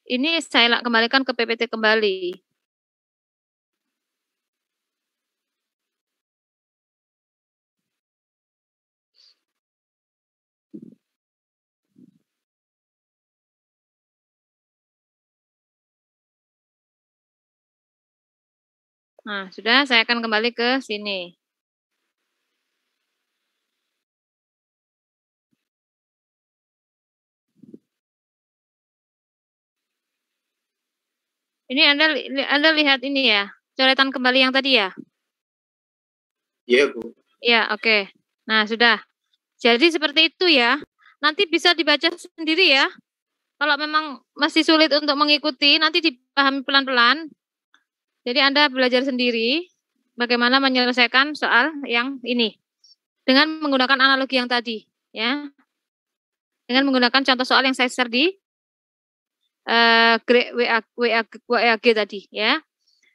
Ini saya kembalikan ke PPT kembali. Nah, sudah, saya akan kembali ke sini. Ini Anda lihat ini ya, coretan kembali yang tadi ya? Iya, Bu. Iya, oke. Nah, sudah. Jadi seperti itu ya. Nanti bisa dibaca sendiri ya. Kalau memang masih sulit untuk mengikuti, nanti dipahami pelan-pelan. Jadi Anda belajar sendiri bagaimana menyelesaikan soal yang ini dengan menggunakan analogi yang tadi, ya. Dengan menggunakan contoh soal yang saya share di WAG tadi, ya.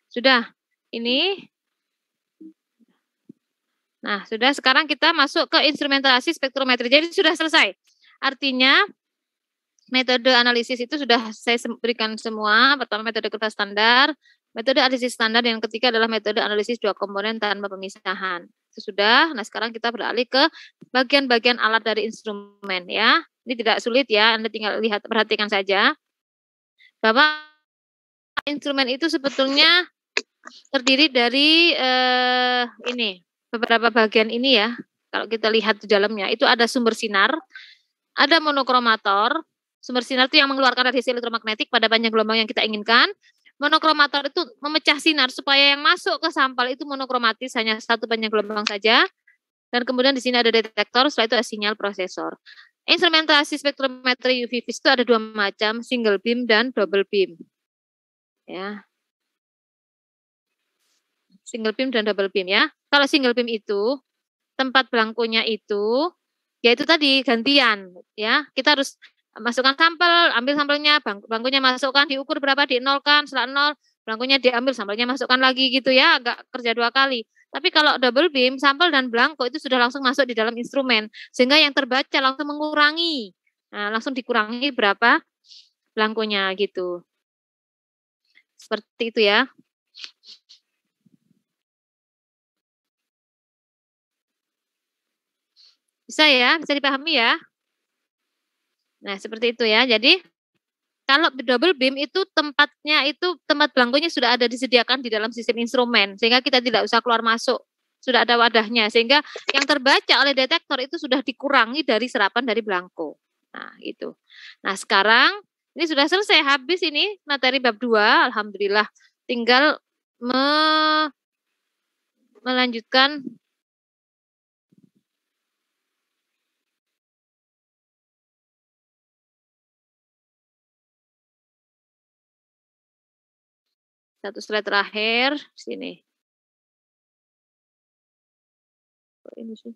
Sudah. Ini. Nah, sudah, sekarang kita masuk ke instrumentasi spektrometri. Jadi sudah selesai. Artinya metode analisis itu sudah saya berikan semua. Pertama metode kertas standar, metode analisis standar, yang ketiga adalah metode analisis dua komponen tanpa pemisahan. Itu sudah. Nah, sekarang kita beralih ke bagian-bagian alat dari instrumen ya. Ini tidak sulit ya, Anda tinggal lihat, perhatikan saja. Bahwa instrumen itu sebetulnya terdiri dari ini beberapa bagian ini ya. Kalau kita lihat di dalamnya itu ada sumber sinar, ada monokromator. Sumber sinar itu yang mengeluarkan radiasi elektromagnetik pada panjang gelombang yang kita inginkan. Monokromator itu memecah sinar supaya yang masuk ke sampel itu monokromatis, hanya satu panjang gelombang saja. Dan kemudian di sini ada detektor, setelah itu ada sinyal prosesor. Instrumentasi spektrometri UV vis itu ada dua macam, single beam dan double beam. Ya. Single beam dan double beam ya. Kalau single beam itu tempat belangkonya itu yaitu tadi gantian ya. Kita harus masukkan sampel, ambil sampelnya, belangkonya masukkan, diukur berapa, dinolkan, setelah nol, belangkonya diambil, sampelnya masukkan lagi gitu ya, agak kerja dua kali. Tapi kalau double beam, sampel dan belangko itu sudah langsung masuk di dalam instrumen, sehingga yang terbaca langsung mengurangi. Nah, langsung dikurangi berapa belangkonya gitu. Seperti itu ya. Bisa ya, bisa dipahami ya. Nah, seperti itu ya. Jadi, kalau double beam itu tempatnya itu tempat belangkonya sudah ada disediakan di dalam sistem instrumen, sehingga kita tidak usah keluar masuk. Sudah ada wadahnya, sehingga yang terbaca oleh detektor itu sudah dikurangi dari serapan dari belangko. Nah, itu. Nah, sekarang ini sudah selesai, habis ini materi bab 2, alhamdulillah. Tinggal melanjutkan satu slide terakhir sini. Ini sih.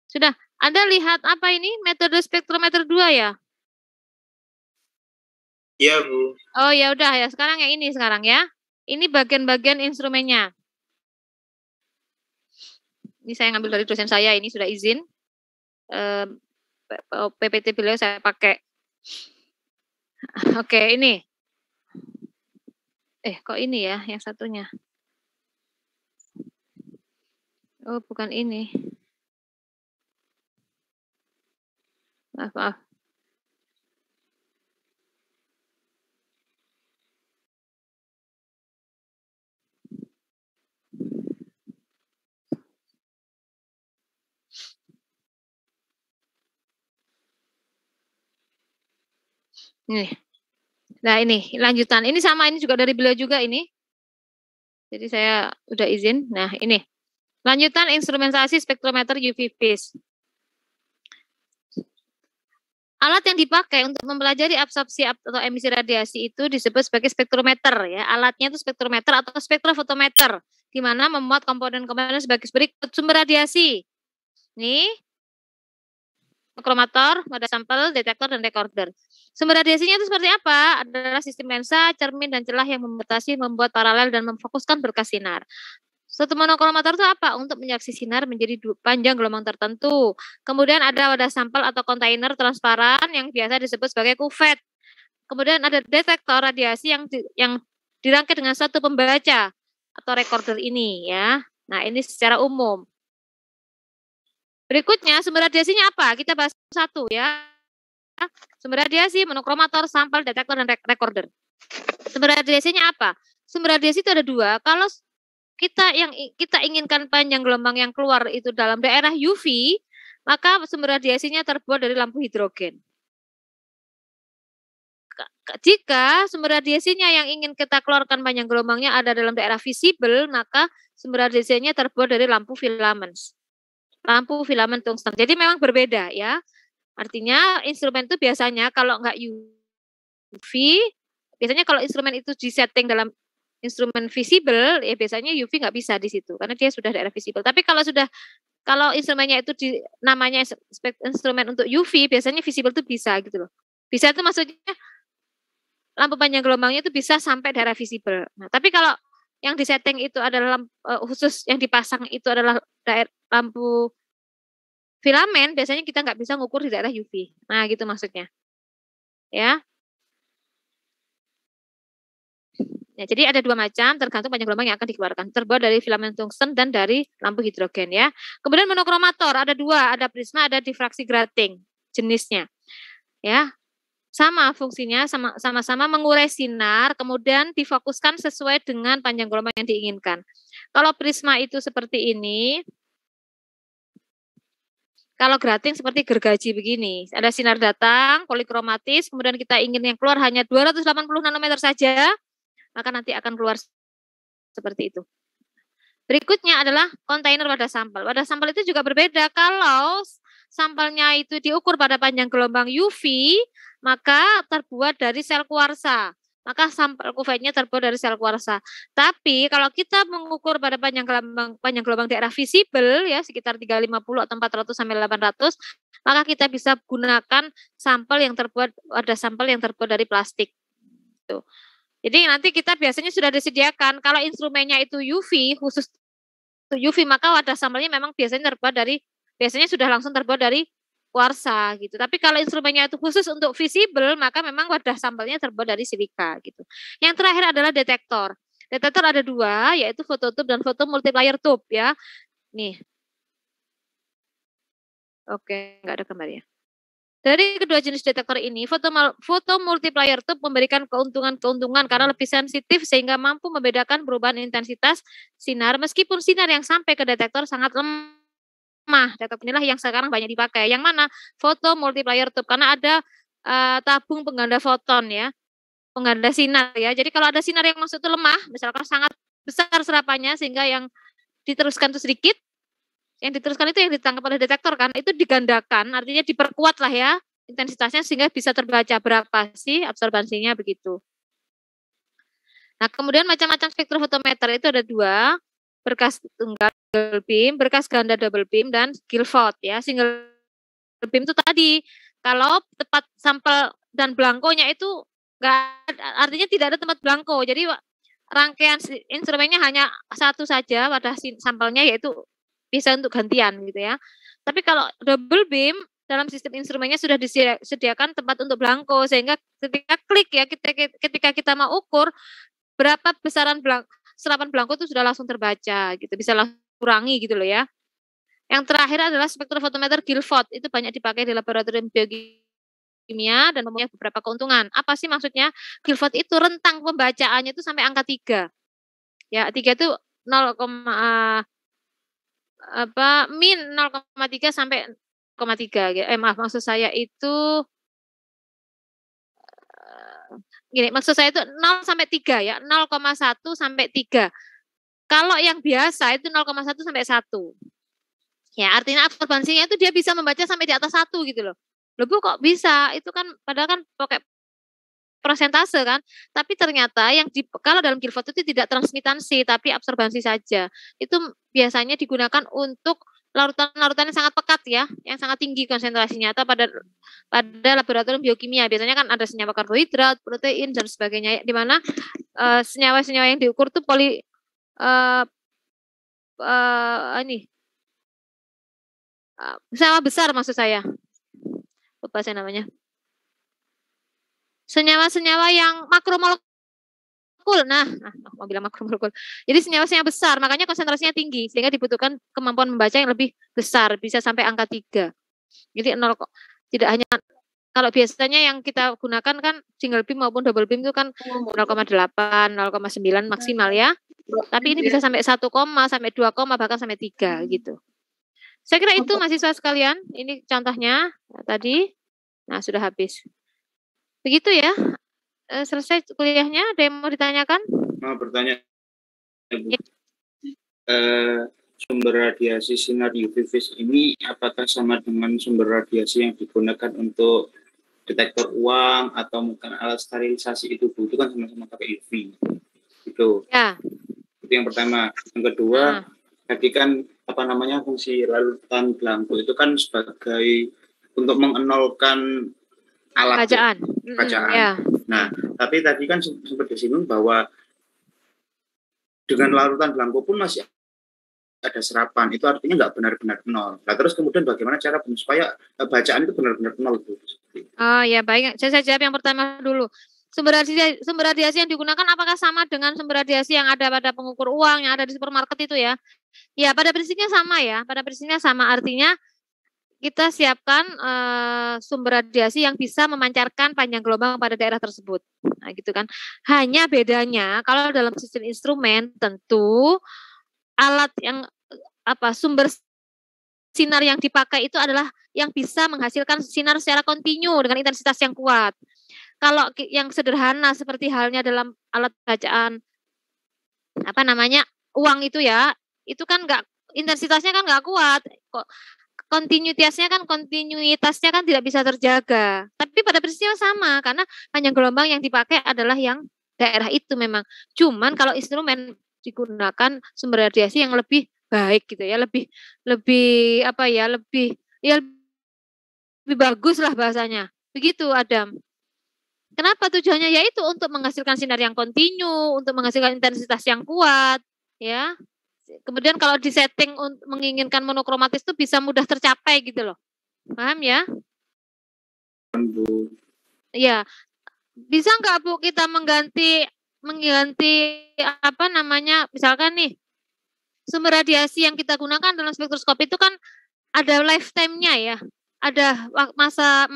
Sudah, Anda lihat apa ini? Metode spektrometer 2 ya? Iya, Bu. Oh, ya udah ya, sekarang yang ini sekarang ya. Ini bagian-bagian instrumennya. Ini saya ngambil dari dosen saya, ini sudah izin. PPT beliau saya pakai. Oke, ini. Kok ini ya yang satunya? Oh, bukan ini. Maaf. Nih. Nah, ini lanjutan. Ini sama, ini juga dari beliau juga ini. Jadi saya udah izin. Nah, ini. Lanjutan instrumentasi spektrometer UV vis. Alat yang dipakai untuk mempelajari absorpsi atau emisi radiasi itu disebut sebagai spektrometer ya. Alatnya itu spektrometer atau spektrofotometer, di mana memuat komponen-komponen sebagai berikut: sumber radiasi. Nih, kromator, pada sampel, detektor, dan recorder. Sumber radiasinya itu seperti apa? Adalah sistem lensa, cermin, dan celah yang membatasi, membuat paralel, dan memfokuskan berkas sinar. Fotomonokromator itu apa? Untuk menyaksi sinar menjadi panjang gelombang tertentu. Kemudian ada wadah sampel atau kontainer transparan yang biasa disebut sebagai kuvet. Kemudian ada detektor radiasi yang dirangkai dengan satu pembaca atau recorder ini ya. Nah, ini secara umum. Berikutnya sumber radiasinya apa? Kita bahas satu ya. Sumber radiasi, monokromator, sampel, detektor, dan recorder. Sumber radiasinya apa? Sumber radiasi itu ada dua. Kalau kita inginkan panjang gelombang yang keluar itu dalam daerah UV, maka sumber radiasinya terbuat dari lampu hidrogen. Jika sumber radiasinya yang ingin kita keluarkan panjang gelombangnya ada dalam daerah visible, maka sumber radiasinya terbuat dari lampu filamens. Lampu filament tungsten. Jadi memang berbeda ya. Artinya instrumen itu biasanya kalau nggak UV, biasanya kalau instrumen itu disetting dalam instrumen visible, ya biasanya UV nggak bisa di situ karena dia sudah daerah visible. Tapi kalau instrumennya itu namanya instrumen untuk UV, biasanya visible itu bisa gitu loh. Bisa itu maksudnya lampu panjang gelombangnya itu bisa sampai daerah visible. Nah, tapi kalau yang disetting itu adalah khusus yang dipasang itu adalah lampu filamen, biasanya kita nggak bisa ngukur di daerah UV. Nah, gitu maksudnya. Ya. Ya, jadi ada dua macam, tergantung panjang gelombang yang akan dikeluarkan. Terbuat dari filamen tungsten dan dari lampu hidrogen ya. Kemudian monokromator ada dua, ada prisma, ada difraksi grating jenisnya. Ya. Sama fungsinya, sama-sama mengurai sinar, kemudian difokuskan sesuai dengan panjang gelombang yang diinginkan. Kalau prisma itu seperti ini, kalau grating seperti gergaji begini, ada sinar datang, polikromatis, kemudian kita ingin yang keluar hanya 280 nanometer saja, maka nanti akan keluar seperti itu. Berikutnya adalah kontainer wadah sampel. Wadah sampel itu juga berbeda. Kalau sampelnya itu diukur pada panjang gelombang UV, maka terbuat dari sel kuarsa. Maka sampel kuvetnya terbuat dari sel kuarsa. Tapi kalau kita mengukur pada panjang gelombang daerah visible ya sekitar 350 atau 400 sampai 800, maka kita bisa gunakan sampel yang terbuat wadah sampel yang terbuat dari plastik. Tuh. Jadi nanti kita biasanya sudah disediakan kalau instrumennya itu UV khusus UV maka wadah sampelnya memang biasanya sudah langsung terbuat dari kuarsa gitu. Tapi kalau instrumennya itu khusus untuk visible maka memang wadah sampelnya terbuat dari silika gitu. Yang terakhir adalah detektor. Detektor ada dua yaitu phototube dan photomultiplier tube ya. Nih. Oke, nggak ada gambarnya. Dari kedua jenis detektor ini, photomultiplier tube memberikan keuntungan karena lebih sensitif sehingga mampu membedakan perubahan intensitas sinar meskipun sinar yang sampai ke detektor sangat lemah. Detektor inilah yang sekarang banyak dipakai. Yang mana? Photomultiplier tube karena ada tabung pengganda foton ya, pengganda sinar ya. Jadi kalau ada sinar yang masuk itu lemah, misalkan sangat besar serapannya sehingga yang diteruskan itu sedikit, yang diteruskan itu yang ditangkap oleh detektor kan itu digandakan, artinya diperkuat lah ya intensitasnya sehingga bisa terbaca berapa sih absorbansinya begitu. Nah kemudian macam-macam spektrofotometer itu ada dua, berkas tunggal beam, berkas ganda double beam dan Guilford ya. Single beam itu tadi kalau tempat sampel dan blankonya itu artinya tidak ada tempat blanko, jadi rangkaian instrumennya hanya satu saja wadah sampelnya yaitu bisa untuk gantian gitu ya. Tapi kalau double beam dalam sistem instrumennya sudah disediakan tempat untuk blanko sehingga ketika klik ya ketika kita mau ukur berapa besaran serapan blanko itu sudah langsung terbaca gitu, bisa langsung kurangi gitu loh ya. Yang terakhir adalah spektrofotometer Guilford, itu banyak dipakai di laboratorium biokimia dan mempunyai beberapa keuntungan. Apa sih maksudnya? Guilford itu rentang pembacaannya itu sampai angka 3. Ya, 3 itu 0, min 0,3 sampai 0,3. Maaf, maksud saya itu gini, maksud saya itu 0 sampai 3 ya, 0,1 sampai 3. Kalau yang biasa itu 0,1 sampai 1. Ya, artinya absorbansinya itu dia bisa membaca sampai di atas 1 gitu loh. Loh Bu kok bisa? Itu kan padahal kan pakai persentase kan. Tapi ternyata yang kalau dalam Guilford itu tidak transmitansi tapi absorbansi saja. Itu biasanya digunakan untuk larutan-larutan yang sangat pekat ya, yang sangat tinggi konsentrasinya atau pada laboratorium biokimia. Biasanya kan ada senyawa karbohidrat, protein dan sebagainya di mana senyawa-senyawa yang diukur itu ini senyawa besar maksud saya. Lupa saya namanya. Senyawa-senyawa yang makromolekul. Nah, mau bilang makromolekul. Jadi senyawa-senyawa besar, makanya konsentrasinya tinggi sehingga dibutuhkan kemampuan membaca yang lebih besar, bisa sampai angka 3. Jadi 0 kok. Tidak hanya kalau biasanya yang kita gunakan kan single beam maupun double beam itu kan 0,8, 0,9 maksimal ya. Tapi ini bisa sampai 1, sampai 2, bahkan sampai 3 gitu. Saya kira itu mahasiswa sekalian, ini contohnya tadi. Nah, sudah habis. Begitu ya. Selesai kuliahnya, ada yang mau ditanyakan? Mau bertanya, Bu. Sumber radiasi sinar UV vis ini apakah sama dengan sumber radiasi yang digunakan untuk detektor uang atau mungkin alat sterilisasi itu, Bu? Itu kan sama-sama pakai UV. Itu. Ya. Itu yang pertama. Yang kedua, tadi kan fungsi larutan belangko itu kan sebagai untuk mengenolkan alat bacaan. Ya. Nah, tapi tadi kan sempat disinggung bahwa dengan larutan belangko pun masih ada serapan, itu artinya nggak benar-benar nol. Nah, terus kemudian bagaimana cara supaya bacaan itu benar-benar nol, Bu? Oh ya, baik. Saya jawab yang pertama dulu. Sumber radiasi yang digunakan apakah sama dengan sumber radiasi yang ada pada pengukur uang yang ada di supermarket itu ya? Ya, pada prinsipnya sama ya. Pada prinsipnya sama, artinya kita siapkan sumber radiasi yang bisa memancarkan panjang gelombang pada daerah tersebut. Nah, gitu kan. Hanya bedanya kalau dalam sistem instrumen tentu alat yang sumber sinar yang dipakai itu adalah yang bisa menghasilkan sinar secara kontinu dengan intensitas yang kuat. Kalau yang sederhana seperti halnya dalam alat bacaan uang itu ya, itu kan intensitasnya kan nggak kuat. Kok kontinuitasnya kan tidak bisa terjaga. Tapi pada prinsipnya sama, karena panjang gelombang yang dipakai adalah yang daerah itu memang. Cuman kalau instrumen digunakan sumber radiasi yang lebih baik gitu ya, lebih bagus lah bahasanya. Begitu, Adam. Kenapa tujuannya? Yaitu untuk menghasilkan sinar yang kontinu, untuk menghasilkan intensitas yang kuat, ya. Kemudian kalau disetting menginginkan monokromatis itu bisa mudah tercapai gitu loh. Paham ya? Iya. Bisa nggak Bu kita mengganti misalkan nih sumber radiasi yang kita gunakan dalam spektroskop itu kan ada lifetime-nya ya. Ada masa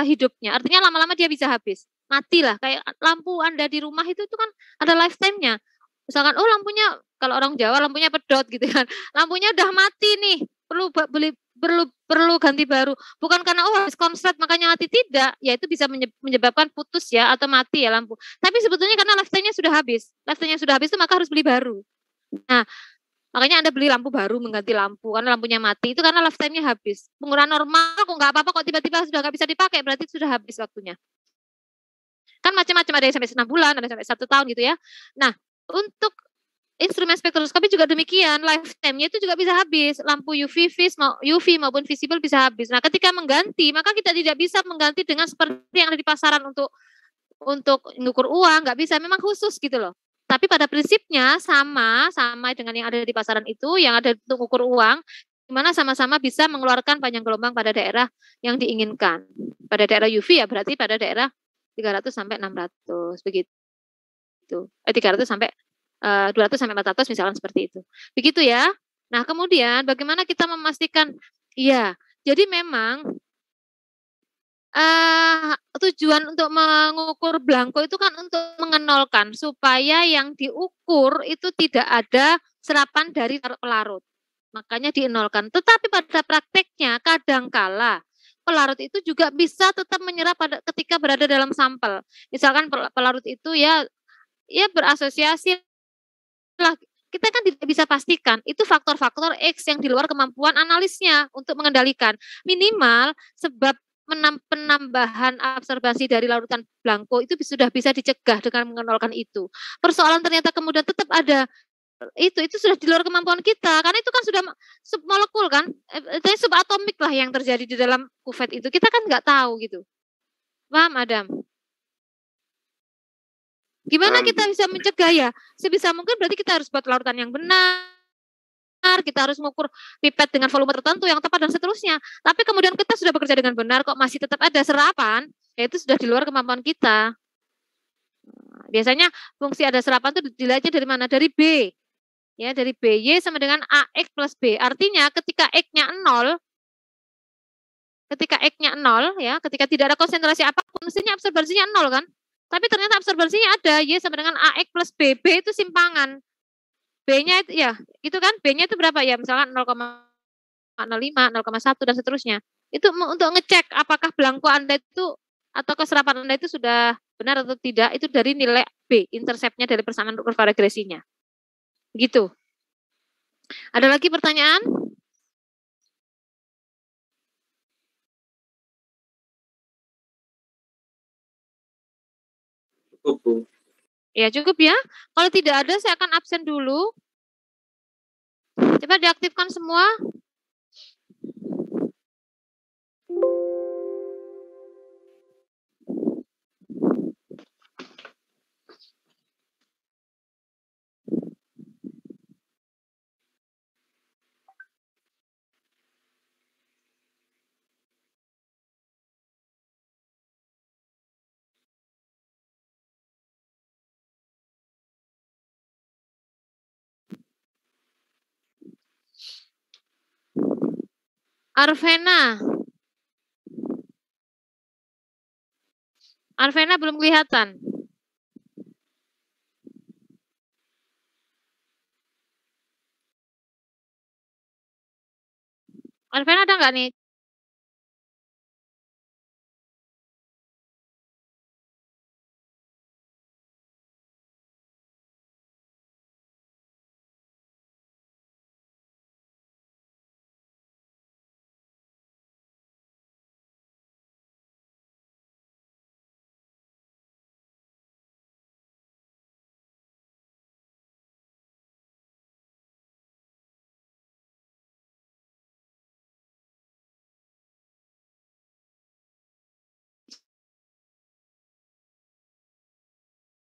hidupnya. Artinya lama-lama dia bisa habis. Mati lah, kayak lampu Anda di rumah itu kan ada lifetime-nya. Misalkan lampunya, kalau orang Jawa lampunya pedot gitu kan. Lampunya udah mati nih, perlu ganti baru. Bukan karena habis konslet makanya mati, tidak. Ya itu bisa menyebabkan putus ya atau mati ya lampu. Tapi sebetulnya karena lifetime-nya sudah habis. Lifetime-nya sudah habis itu maka harus beli baru. Nah, makanya Anda beli lampu baru mengganti lampu karena lampunya mati itu karena lifetime-nya habis. Penggunaan normal kok nggak apa-apa, kok tiba-tiba sudah nggak bisa dipakai, berarti sudah habis waktunya. Kan macam-macam, ada yang sampai 6 bulan, ada yang sampai 1 tahun gitu ya. Nah, untuk instrumen spektroskopi juga demikian, lifetime-nya itu juga bisa habis. Lampu UV maupun visible bisa habis. Nah, ketika mengganti, maka kita tidak bisa mengganti dengan seperti yang ada di pasaran untuk mengukur uang, nggak bisa, memang khusus gitu loh. Tapi pada prinsipnya sama dengan yang ada di pasaran itu, yang ada untuk mengukur uang, di mana sama-sama bisa mengeluarkan panjang gelombang pada daerah yang diinginkan. Pada daerah UV ya berarti pada daerah 300 sampai 600 begitu. 300 sampai 200 sampai 400 misalkan seperti itu. Begitu ya. Nah, kemudian bagaimana kita memastikan? Iya, jadi memang tujuan untuk mengukur belangko itu kan untuk mengenolkan supaya yang diukur itu tidak ada serapan dari pelarut. Makanya dienolkan. Tetapi pada prakteknya kadangkala pelarut itu juga bisa tetap menyerap ketika berada dalam sampel. Misalkan pelarut itu ya berasosiasi lah. Kita kan tidak bisa pastikan itu faktor-faktor X yang di luar kemampuan analisnya untuk mengendalikan. Minimal sebab penambahan absorbasi dari larutan belangko itu sudah bisa dicegah dengan mengenolkan itu. Persoalan ternyata kemudian tetap ada itu sudah di luar kemampuan kita karena itu kan sudah submolekul kan, subatomik lah yang terjadi di dalam kuvet itu, kita kan nggak tahu gitu. Paham Adam? Gimana kita bisa mencegah ya? Sebisa mungkin berarti kita harus buat larutan yang benar, benar, kita harus mengukur pipet dengan volume tertentu yang tepat dan seterusnya. Tapi kemudian kita sudah bekerja dengan benar kok masih tetap ada serapan, ya itu sudah di luar kemampuan kita. Biasanya fungsi ada serapan itu dilihatnya dari mana? Dari B. Ya, dari B. Y sama dengan AX plus B. Artinya ketika X-nya 0, ya, ketika tidak ada konsentrasi apapun, mestinya absorbansinya 0 kan? Tapi ternyata absorbansinya ada, Y sama dengan AX plus B. B itu simpangan. B-nya itu ya, itu kan B-nya itu berapa ya? Misalkan 0,05, 0,1 dan seterusnya. Itu untuk ngecek apakah belangko Anda itu atau keserapan Anda itu sudah benar atau tidak, itu dari nilai B, interceptnya dari persamaan kurva regresinya. Gitu. Ada lagi pertanyaan? Cukup, Bu. Ya, cukup ya. Kalau tidak ada, saya akan absen dulu. Coba diaktifkan semua. Arvena. Arvena belum kelihatan. Arvena ada nggak nih?